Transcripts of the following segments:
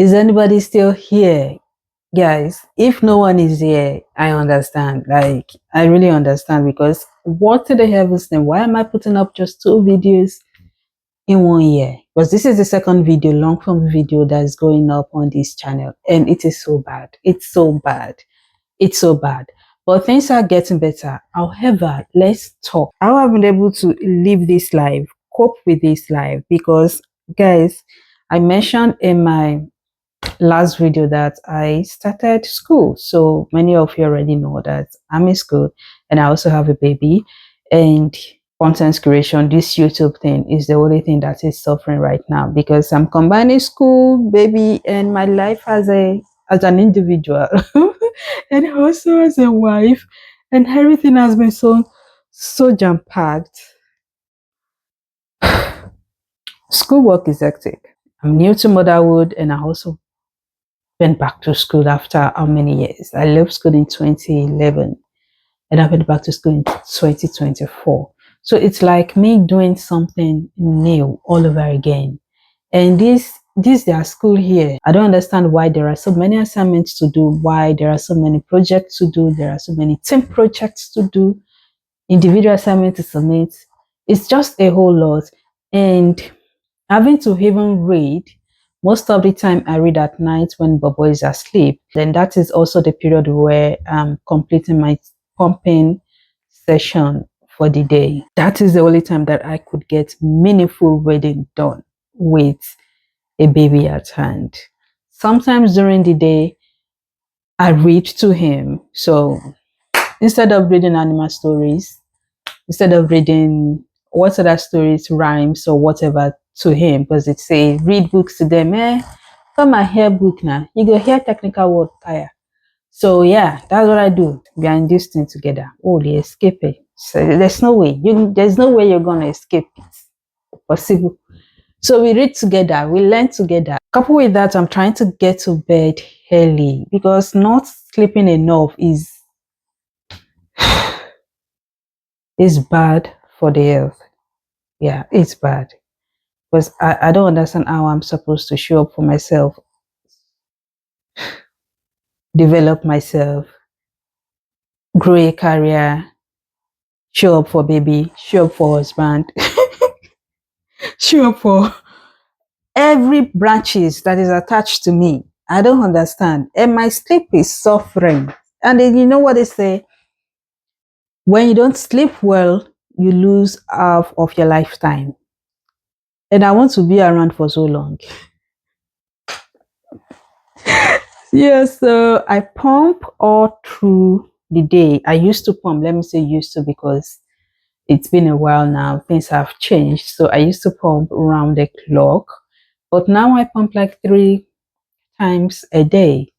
Is anybody still here? Guys, if no one is here, I understand. Like, I really understand, because what to the heavens name? Why am I putting up just 2 videos in 1 year? Because this is the second video, long form video, that is going up on this channel, and it is so bad. It's so bad. It's so bad. But things are getting better. However, let's talk. How I've been able to live this life, cope with this life, because guys, I mentioned in my last video that I started school. So many of you already know that I'm in school and I also have a baby, and content creation, this YouTube thing, is the only thing that is suffering right now, because I'm combining school, baby, and my life as an individual and also as a wife, and everything has been so jam-packed. Schoolwork is hectic. I'm new to motherhood, and I also went back to school after how many years? I left school in 2011 and I went back to school in 2024. So it's like me doing something new all over again. And this their school here. I don't understand why there are so many assignments to do, why there are so many projects to do, there are so many team projects to do, individual assignments to submit. It's just a whole lot. And having to even read, most of the time I read at night when Bobo is asleep. Then that is also the period where I'm completing my pumping session for the day. That is the only time that I could get meaningful reading done with a baby at hand. Sometimes during the day, I read to him. So instead of reading animal stories, instead of reading what other stories, rhymes, or whatever to him, because it say read books to them, come and hear book now. You go hear technical word tire. So yeah, that's what I do. We are in this thing together. Oh, they escape it. So there's no way. There's no way you're gonna escape it. Possible. So we read together, we learn together. Coupled with that, I'm trying to get to bed early, because not sleeping enough is bad for the health. Yeah, it's bad. Because I don't understand how I'm supposed to show up for myself, develop myself, grow a career, show up for baby, show up for husband, show up for every branches that is attached to me. I don't understand. And my sleep is suffering. And then you know what they say? When you don't sleep well, you lose half of your lifetime. And I want to be around for so long. Yeah, so I pump all through the day. I used to pump, let me say used to, because it's been a while now, things have changed. So I used to pump around the clock, but now I pump like 3 times a day.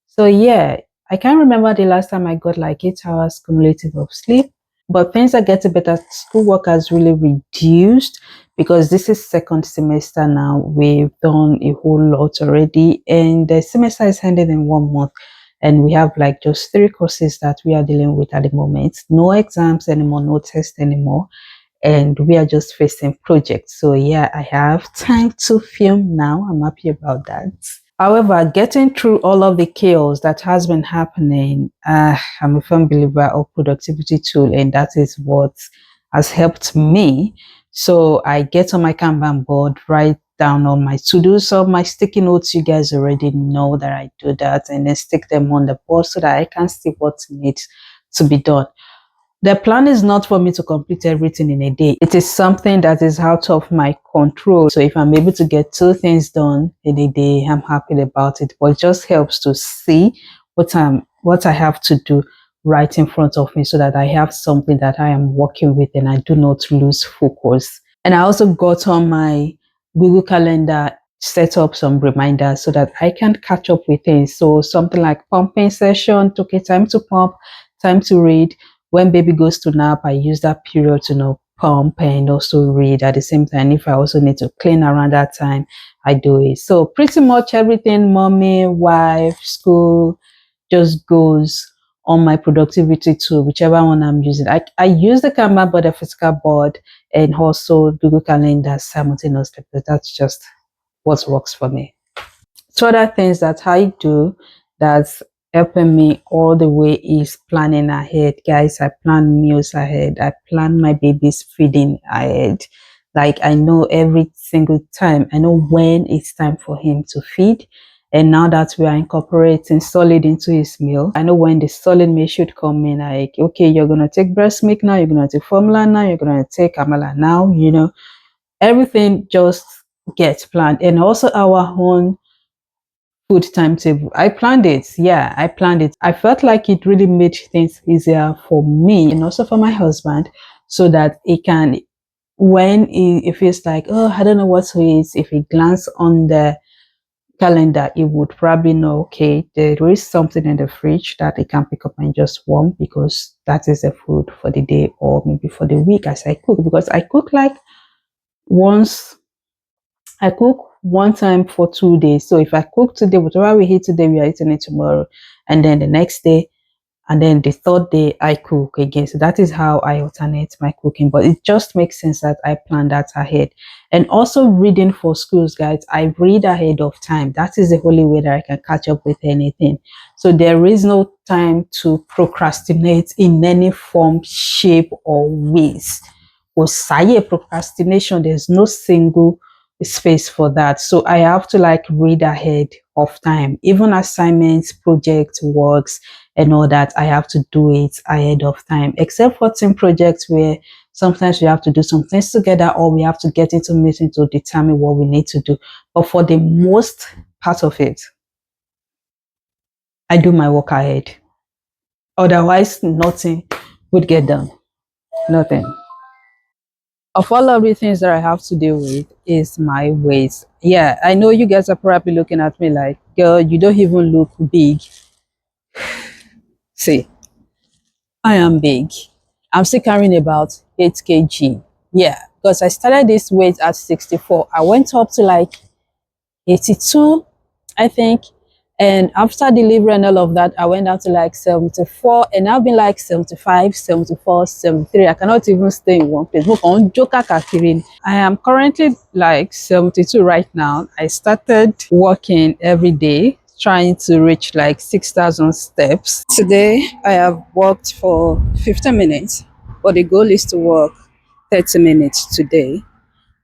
So yeah, I can't remember the last time I got like 8 hours cumulative of sleep. But things are getting better. Schoolwork has really reduced, because this is second semester now. We've done a whole lot already, and the semester is ended in 1 month, and we have like just 3 courses that we are dealing with at the moment. No exams anymore, no tests anymore, and we are just facing projects. So yeah, I have time to film now. I'm happy about that. However, getting through all of the chaos that has been happening, I'm a firm believer of productivity tool, and that is what has helped me. So I get on my Kanban board, write down all my to-dos, all my sticky notes. You guys already know that I do that, and then stick them on the board so that I can see what needs to be done. The plan is not for me to complete everything in a day. It is something that is out of my control. So if I'm able to get 2 things done in a day, I'm happy about it. But it just helps to see what I have to do right in front of me, so that I have something that I am working with and I do not lose focus. And I also got on my Google Calendar, set up some reminders so that I can catch up with things. So something like pumping session, took a time to pump, time to read. When baby goes to nap, I use that period to pump and also read at the same time. If I also need to clean around that time, I do it. So pretty much everything, mommy, wife, school, just goes on my productivity tool, whichever one I'm using. I use the Canva board, the physical board, and also Google Calendar simultaneously, but that's just what works for me. So other things that I do that's helping me all the way is planning ahead. Guys, I plan meals ahead. I plan my baby's feeding ahead. Like I know every single time, I know when it's time for him to feed. And now that we are incorporating solid into his meal, I know when the solid meal should come in, like, okay, you're going to take breast milk now, you're going to take formula now, you're going to take amala now, everything just gets planned. And also our own food timetable. I planned it. Yeah, I planned it. I felt like it really made things easier for me and also for my husband so that he can, when he feels like, oh, I don't know what to eat, if he glance on the calendar, he would probably know, okay, there is something in the fridge that he can pick up and just warm because that is the food for the day or maybe for the week as I cook. Because I cook like once I cook one time for 2 days. So if I cook today, whatever we eat today, we are eating it tomorrow. And then the next day, and then the third day, I cook again. So that is how I alternate my cooking. But it just makes sense that I plan that ahead. And also reading for schools, guys. I read ahead of time. That is the only way that I can catch up with anything. So there is no time to procrastinate in any form, shape, or ways. Or say procrastination, there's no single space for that. So I have to like read ahead of time. Even assignments, project works, and all that, I have to do it ahead of time. Except for team projects where sometimes we have to do some things together or we have to get into meeting to determine what we need to do. But for the most part of it, I do my work ahead. Otherwise, nothing would get done. Nothing. Of all of the things that I have to deal with is my weight. Yeah, I know you guys are probably looking at me like, girl, you don't even look big. See, I am big. I'm still carrying about 8 kg. Yeah, because I started this weight at 64. I went up to like 82, I think. And after delivery and all of that, I went down to like 74. And I've been like 75, 74, 73. I cannot even stay in one place. I am currently like 72 right now. I started walking every day, trying to reach like 6,000 steps. Today, I have walked for 15 minutes, but the goal is to walk 30 minutes today.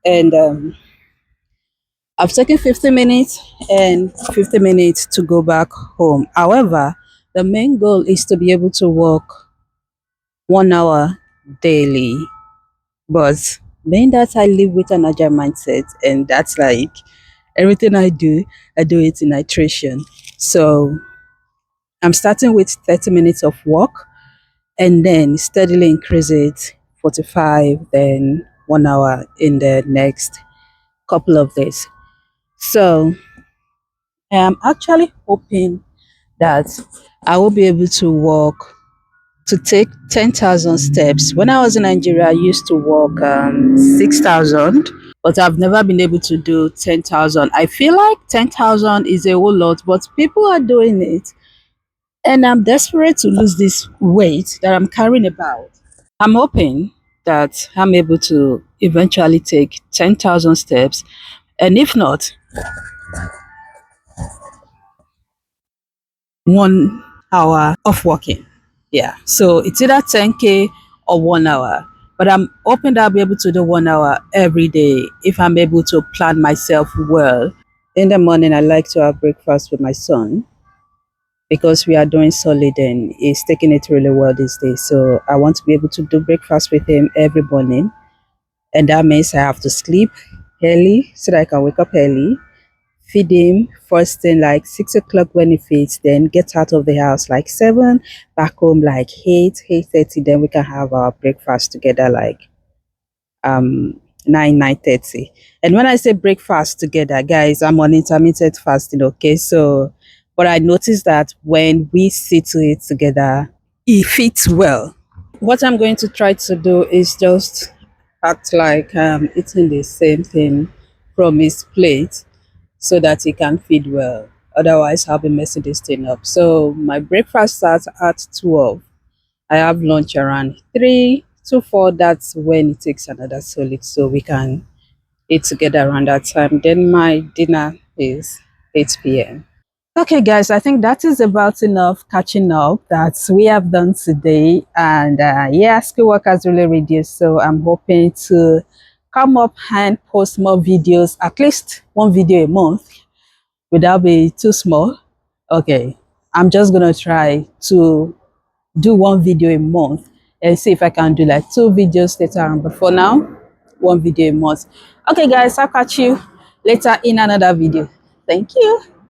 And I've taken 50 minutes and 50 minutes to go back home. However, the main goal is to be able to walk 1 hour daily. But being that I live with an agile mindset, and that's like everything I do it in iteration. So I'm starting with 30 minutes of walk and then steadily increase it 45, then 1 hour in the next couple of days. So I'm actually hoping that I will be able to walk to take 10,000 steps. When I was in Nigeria, I used to walk 6,000, but I've never been able to do 10,000. I feel like 10,000 is a whole lot, but people are doing it. And I'm desperate to lose this weight that I'm carrying about. I'm hoping that I'm able to eventually take 10,000 steps. And if not, 1 hour of walking. Yeah. So it's either 10K or 1 hour. But I'm hoping that I'll be able to do 1 hour every day if I'm able to plan myself well. In the morning, I like to have breakfast with my son because we are doing solid and he's taking it really well these days. So I want to be able to do breakfast with him every morning. And that means I have to sleep early so that I can wake up early, feed him first thing like 6 o'clock when he feeds, then get out of the house like 7, back home like 8, 8:30, then we can have our breakfast together like 9, 9:30. And when I say breakfast together, guys, I'm on intermittent fasting, okay? So but I noticed that when we sit to it together, it fits well. What I'm going to try to do is just act like eating the same thing from his plate so that he can feed well. Otherwise, I'll be messing this thing up. So my breakfast starts at 12. I have lunch around 3 to 4. That's when it takes another solid so we can eat together around that time. Then my dinner is 8 p.m. Okay, guys, I think that is about enough catching up that we have done today. And yeah, schoolwork has really reduced. So I'm hoping to come up and post more videos, at least one video a month. Would that be too small? Okay, I'm just going to try to do one video a month and see if I can do like 2 videos later on. But for now, one video a month. Okay, guys, I'll catch you later in another video. Thank you.